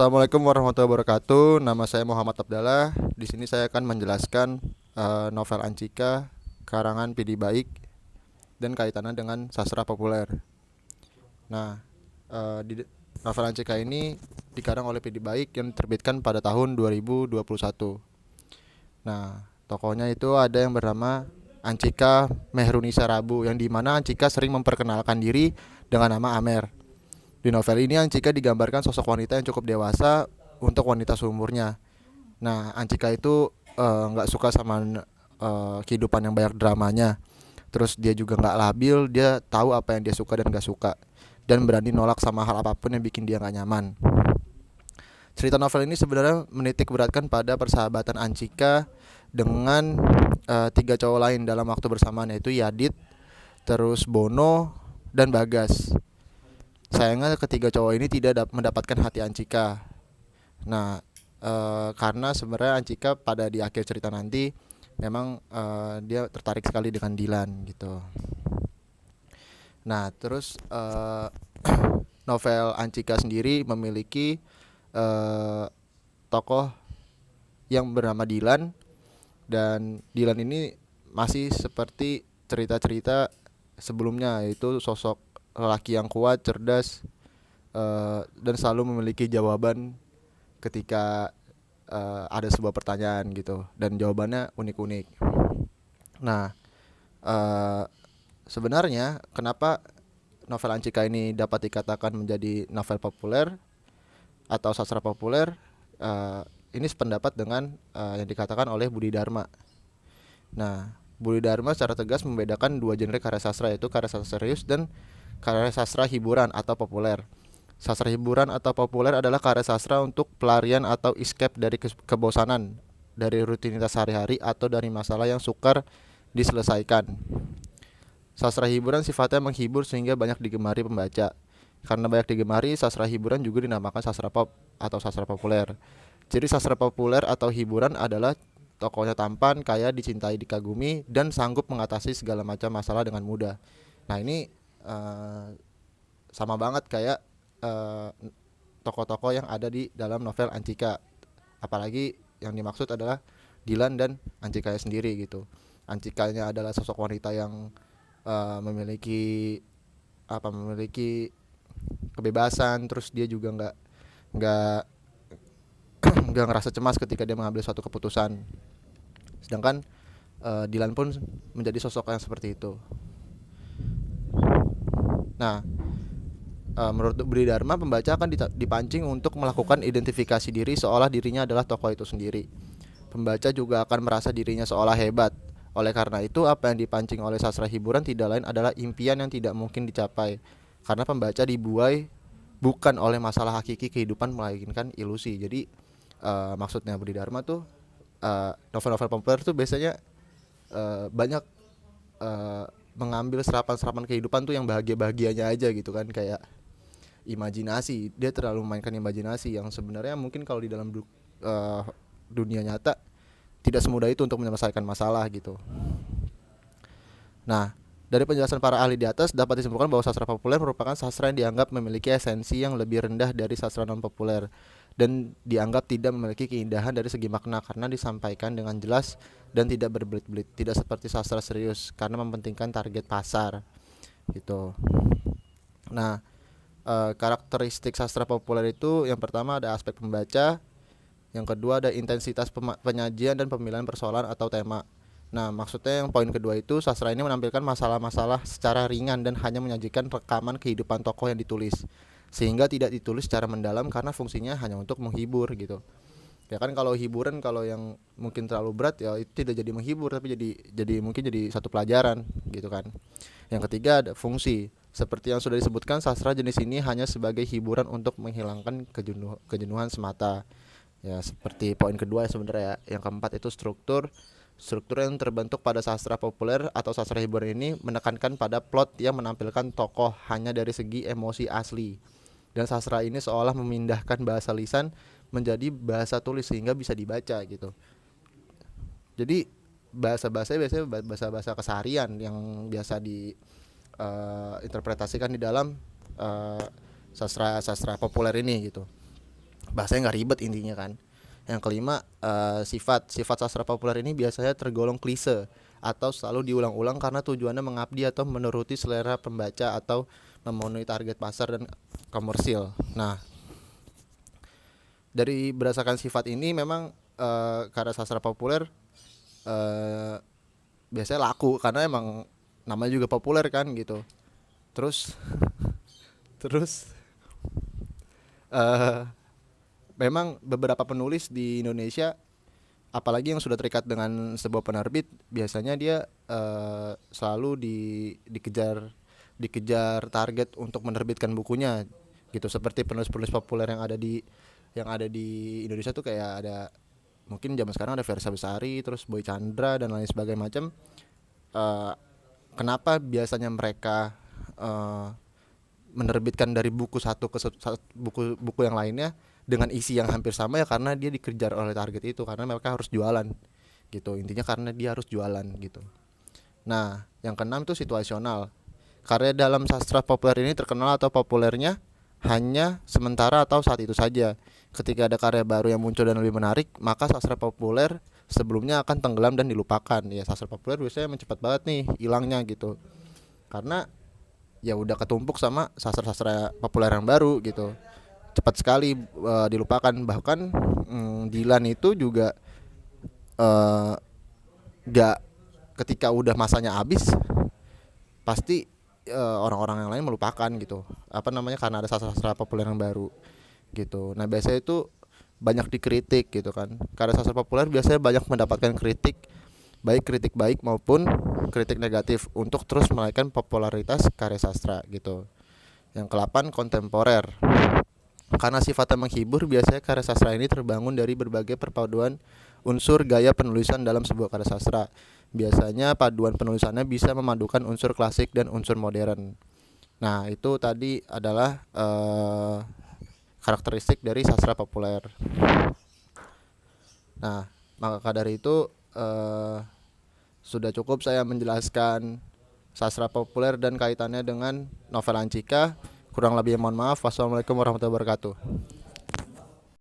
Assalamualaikum warahmatullahi wabarakatuh. Nama saya Muhammad Abdallah. Di sini saya akan menjelaskan novel Ancika karangan Pidi Baik dan kaitannya dengan sastra populer. Nah, di novel Ancika ini dikarang oleh Pidi Baik yang diterbitkan pada tahun 2021. Nah, tokohnya itu ada yang bernama Ancika Mehrunisa Rabu, yang dimana Ancika sering memperkenalkan diri dengan nama Amer. Di novel ini Ancika digambarkan sosok wanita yang cukup dewasa untuk wanita seumurnya. Nah, Ancika itu nggak suka sama kehidupan yang banyak dramanya. Terus dia juga nggak labil, dia tahu apa yang dia suka dan nggak suka, dan berani nolak sama hal apapun yang bikin dia nggak nyaman. Cerita novel ini sebenarnya menitik beratkan pada persahabatan Ancika dengan tiga cowok lain dalam waktu bersamaan, yaitu Yadit, terus Bono, dan Bagas. Sayangnya ketiga cowok ini tidak mendapatkan hati Ancika. Nah, karena sebenarnya Ancika pada di akhir cerita nanti memang dia tertarik sekali dengan Dilan gitu. Nah, terus novel Ancika sendiri memiliki tokoh yang bernama Dilan, dan Dilan ini masih seperti cerita-cerita sebelumnya, yaitu sosok lelaki yang kuat, cerdas, dan selalu memiliki jawaban ketika ada sebuah pertanyaan gitu, dan jawabannya unik-unik. Nah, eh, sebenarnya kenapa novel Ancika ini dapat dikatakan menjadi novel populer atau sastra populer? Eh, ini sependapat dengan yang dikatakan oleh Budi Dharma. Nah, Budi Dharma secara tegas membedakan dua genre karya sastra, yaitu karya sastra serius dan karya sastra hiburan atau populer. Sastra hiburan atau populer adalah karya sastra untuk pelarian atau escape dari kebosanan, dari rutinitas sehari-hari atau dari masalah yang sukar diselesaikan. Sastra hiburan sifatnya menghibur sehingga banyak digemari pembaca. Karena banyak digemari, sastra hiburan juga dinamakan sastra pop atau sastra populer. Jadi sastra populer atau hiburan adalah tokohnya tampan, kaya, dicintai, dikagumi, dan sanggup mengatasi segala macam masalah dengan mudah. Nah, ini sama banget kayak uh, tokoh-tokoh yang ada di dalam novel Ancika. Apalagi yang dimaksud adalah Dilan dan Ancikanya sendiri gitu. Ancikanya adalah sosok wanita yang memiliki memiliki kebebasan, terus dia juga nggak nggak ngerasa cemas ketika dia mengambil suatu keputusan. Sedangkan Dilan pun menjadi sosok yang seperti itu. Nah, menurut Budi Dharma, pembaca akan dipancing untuk melakukan identifikasi diri seolah dirinya adalah tokoh itu sendiri. Pembaca juga akan merasa dirinya seolah hebat. Oleh karena itu, apa yang dipancing oleh sastra hiburan tidak lain adalah impian yang tidak mungkin dicapai, karena pembaca dibuai bukan oleh masalah hakiki kehidupan, melainkan ilusi. Jadi maksudnya Budi Dharma tuh, novel-novel populer tuh biasanya banyak mengambil serapan-serapan kehidupan tuh yang bahagia-bahagianya aja gitu kan, kayak imajinasi. Dia terlalu memainkan imajinasi yang sebenarnya mungkin kalau di dalam dunia nyata tidak semudah itu untuk menyelesaikan masalah gitu. Nah, dari penjelasan para ahli di atas dapat disimpulkan bahwa sastra populer merupakan sastra yang dianggap memiliki esensi yang lebih rendah dari sastra non populer, dan dianggap tidak memiliki keindahan dari segi makna karena disampaikan dengan jelas dan tidak berbelit-belit, tidak seperti sastra serius karena mementingkan target pasar gitu. Nah, karakteristik sastra populer itu yang pertama ada aspek pembaca, yang kedua ada intensitas penyajian dan pemilihan persoalan atau tema. Nah, maksudnya yang poin kedua itu, sastra ini menampilkan masalah-masalah secara ringan dan hanya menyajikan rekaman kehidupan tokoh yang ditulis, sehingga tidak ditulis secara mendalam karena fungsinya hanya untuk menghibur gitu. Ya kan, kalau hiburan, kalau yang mungkin terlalu berat ya itu tidak jadi menghibur, tapi jadi mungkin jadi satu pelajaran gitu kan. Yang ketiga ada fungsi. Seperti yang sudah disebutkan, sastra jenis ini hanya sebagai hiburan untuk menghilangkan kejenuhan semata. Ya, seperti poin kedua ya sebenarnya ya. Yang keempat itu struktur. Struktur yang terbentuk pada sastra populer atau sastra hiburan ini menekankan pada plot yang menampilkan tokoh hanya dari segi emosi asli. Dan sastra ini seolah memindahkan bahasa lisan menjadi bahasa tulis sehingga bisa dibaca gitu. Jadi bahasa-bahasa biasanya bahasa-bahasa keseharian yang biasa di interpretasikan di dalam sastra-sastra populer ini gitu. bahasanya nggak ribet intinya kan. Yang kelima, sifat sastra populer ini biasanya tergolong klise atau selalu diulang-ulang karena tujuannya mengabdi atau menuruti selera pembaca atau memenuhi target pasar dan komersil. Nah, dari berdasarkan sifat ini memang karya sastra populer eh, biasanya laku karena emang namanya juga populer kan gitu. Terus terus eh memang beberapa penulis di Indonesia, apalagi yang sudah terikat dengan sebuah penerbit, biasanya dia selalu dikejar dikejar target untuk menerbitkan bukunya gitu. Seperti penulis-penulis populer yang ada di Indonesia tuh kayak ada, mungkin zaman sekarang ada Versa Besari, terus Boy Chandra dan lain sebagainya macam. Eh, Kenapa biasanya mereka eh, menerbitkan dari buku satu ke buku yang lainnya dengan isi yang hampir sama, ya karena dia dikejar oleh target itu, karena mereka harus jualan gitu, intinya karena dia harus jualan gitu. Nah, yang keenam itu situasional. Karya dalam sastra populer ini terkenal atau populernya hanya sementara atau saat itu saja. Ketika ada karya baru yang muncul dan lebih menarik, maka sastra populer sebelumnya akan tenggelam dan dilupakan. Ya, sastra populer biasanya cepat banget nih hilangnya gitu, karena ya udah ketumpuk sama sastra-sastra populer yang baru gitu. Cepat sekali dilupakan. Bahkan Dilan itu juga eh, gak, ketika udah masanya habis pasti orang-orang yang lain melupakan gitu, apa namanya, karena ada sastra-sastra populer yang baru gitu. Nah, biasanya itu banyak dikritik gitu kan. Karena sastra populer biasanya banyak mendapatkan kritik, baik kritik baik maupun kritik negatif, untuk terus menaikkan popularitas karya sastra gitu. Yang ke-8, kontemporer. Karena sifatnya menghibur, biasanya karya sastra ini terbangun dari berbagai perpaduan unsur gaya penulisan dalam sebuah karya sastra. Biasanya paduan penulisannya bisa memadukan unsur klasik dan unsur modern. Nah, itu tadi adalah karakteristik dari sastra populer. Nah, maka dari itu sudah cukup saya menjelaskan sastra populer dan kaitannya dengan novel Ancika. Kurang lebih mohon maaf. Wassalamualaikum warahmatullahi wabarakatuh.